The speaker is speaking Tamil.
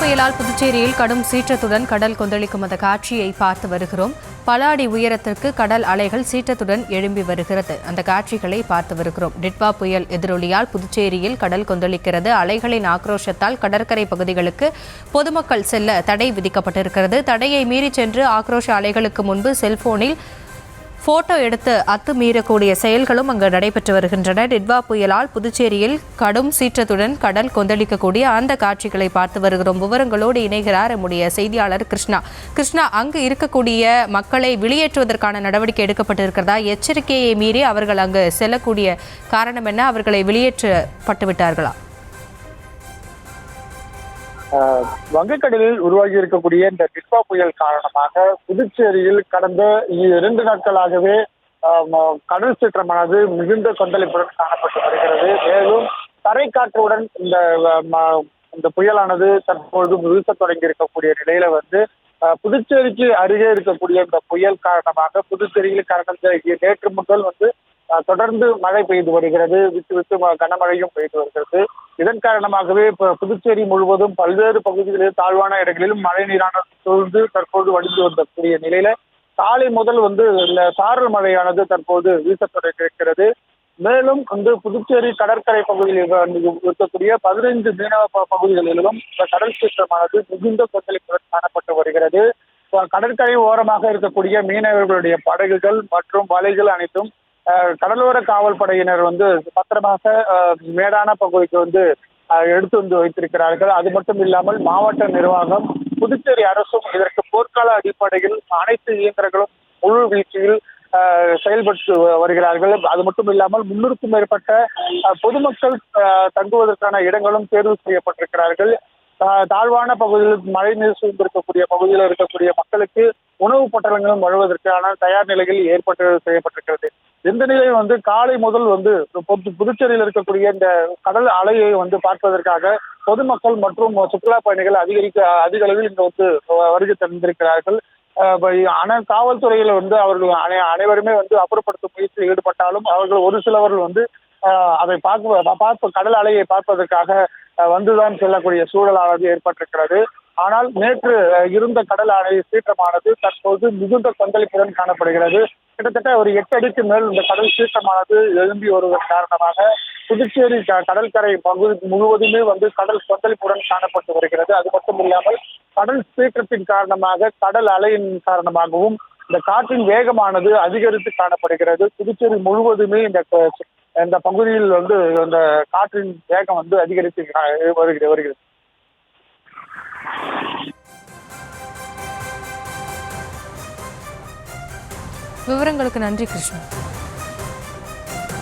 புயலால் புதுச்சேரியில் கடும் சீற்றத்துடன் கடல் கொந்தளிக்கும் அந்த காட்சியை பார்த்து வருகிறோம். பல அடி உயரத்திற்கு கடல் அலைகள் சீற்றத்துடன் எழும்பி வருகிறது. அந்த காட்சிகளை பார்த்து வருகிறோம். டிட்வா புயல் எதிரொலியால் புதுச்சேரியில் கடல் கொந்தளிக்கிறது. அலைகளின் ஆக்ரோஷத்தால் கடற்கரை பகுதிகளுக்கு பொதுமக்கள் செல்ல தடை விதிக்கப்பட்டிருக்கிறது. தடையை மீறி சென்று ஆக்ரோஷ அலைகளுக்கு முன்பு செல்போனில் போட்டோ எடுத்து அத்துமீறக்கூடிய செயல்களும் அங்கு நடைபெற்று வருகின்றன. டிட்வா புயலால் புதுச்சேரியில் கடும் சீற்றத்துடன் கடல் கொந்தளிக்கக்கூடிய அந்த காட்சிகளை பார்த்து வருகிறோம். விவரங்களோடு இணைகிறார் நம்முடைய செய்தியாளர் கிருஷ்ணா, அங்கு இருக்கக்கூடிய மக்களை வெளியேற்றுவதற்கான நடவடிக்கை எடுக்கப்பட்டிருக்கிறதா? எச்சரிக்கையை மீறி அவர்கள் அங்கு செல்லக்கூடிய காரணம் என்ன? அவர்களை வெளியேற்றப்பட்டு விட்டார்களா? வங்கக்கடலில் உருவாகி இருக்கக்கூடிய இந்த டிட்வா புயல் காரணமாக புதுச்சேரியில் கடந்த 2 நாட்களாகவே கடல் சீற்றமானது மிகுந்த கொந்தளிப்புடன் காணப்பட்டு வருகிறது. மேலும் தரைக்காற்றுடன் இந்த புயலானது தற்போது வீசத் தொடங்கி இருக்கக்கூடிய நிலையில புதுச்சேரிக்கு அருகே இருக்கக்கூடிய இந்த புயல் காரணமாக புதுச்சேரியில் கடந்த நேற்று முதல் தொடர்ந்து மழை பெய்து வருகிறது. விட்டு விட்டு கனமழையும் பெய்து வருகிறது. இதன் காரணமாகவே புதுச்சேரி முழுவதும் பல்வேறு பகுதிகளில் தாழ்வான இடங்களிலும் மழை நீரான சூழ்ந்து தற்போது வடிந்து வந்தக்கூடிய நிலையில காலை முதல் இந்த சாரல் மழையானது தற்போது வீசத் தொடங்கியிருக்கிறது. மேலும் புதுச்சேரி கடற்கரை பகுதியில் இருக்கக்கூடிய 15 மீனவ பகுதிகளிலும் கடல் சீற்றமானது மிகுந்த கொந்தளிப்புடன் காணப்பட்டு வருகிறது. கடற்கரை ஓரமாக இருக்கக்கூடிய மீனவர்களுடைய படகுகள் மற்றும் வலைகள் அனைத்தும் கடலோர காவல் படையினர் பத்திரமாக மேடான பகுதிக்கு எடுத்து வைத்திருக்கிறார்கள். அது மட்டும் இல்லாமல் மாவட்ட நிர்வாகம், புதுச்சேரி அரசும் இதற்கு போர்க்கால அடிப்படையில் அனைத்து இயந்திரங்களும் முழு வீழ்ச்சியில் செயல்பட்டு வருகிறார்கள். அது மட்டும் இல்லாமல் 300க்கும் மேற்பட்ட பொதுமக்கள் தங்குவதற்கான இடங்களும் தேர்வு செய்யப்பட்டிருக்கிறார்கள். தாழ்வான பகுதியில் மழை நீர் சூழ்ந்திருக்கக்கூடிய பகுதியில் இருக்கக்கூடிய மக்களுக்கு உணவு பொட்டலங்களும் வழங்குவதற்கான தயார் நிலையில் செய்யப்பட்டிருக்கிறது. இந்த நிலையில் காலை முதல் புதுச்சேரியில் இருக்கக்கூடிய இந்த கடல் அலையை பார்ப்பதற்காக பொதுமக்கள் மற்றும் சுற்றுலா பயணிகள் அதிக அளவில் இங்கு வருகை தந்திருக்கிறார்கள். காவல்துறையில் அவர்கள் அனைவருமே அப்புறப்படுத்தும் முயற்சியில் ஈடுபட்டாலும் அவர்கள் ஒரு சிலவர்கள் அதை கடல் அலையை பார்ப்பதற்காக வந்துதான் செல்லக்கூடிய சூழலானது ஏற்பட்டிருக்கிறது. ஆனால் நேற்று இருந்த கடல் அலை சீற்றமானது தற்போது மிகுந்த கொந்தளிப்புடன் காணப்படுகிறது. கிட்டத்தட்ட ஒரு 8 அடிக்கு மேல் இந்த கடல் சீற்றமானது எழும்பி வருவதன் காரணமாக புதுச்சேரி கடற்கரை பகுதி முழுவதுமே கடல் கொந்தளிப்புடன் காணப்பட்டு வருகிறது. அது மட்டும் இல்லாமல் கடல் சீற்றத்தின் காரணமாக கடல் அலையின் காரணமாகவும் இந்த காற்றின் வேகமானது அதிகரித்து காணப்படுகிறது. புதுச்சேரி முழுவதுமே இந்த பகுதியில் இந்த காற்றின் வேகம் அதிகரித்து வருகிறது. விவரங்களுக்கு நன்றி கிருஷ்ணா.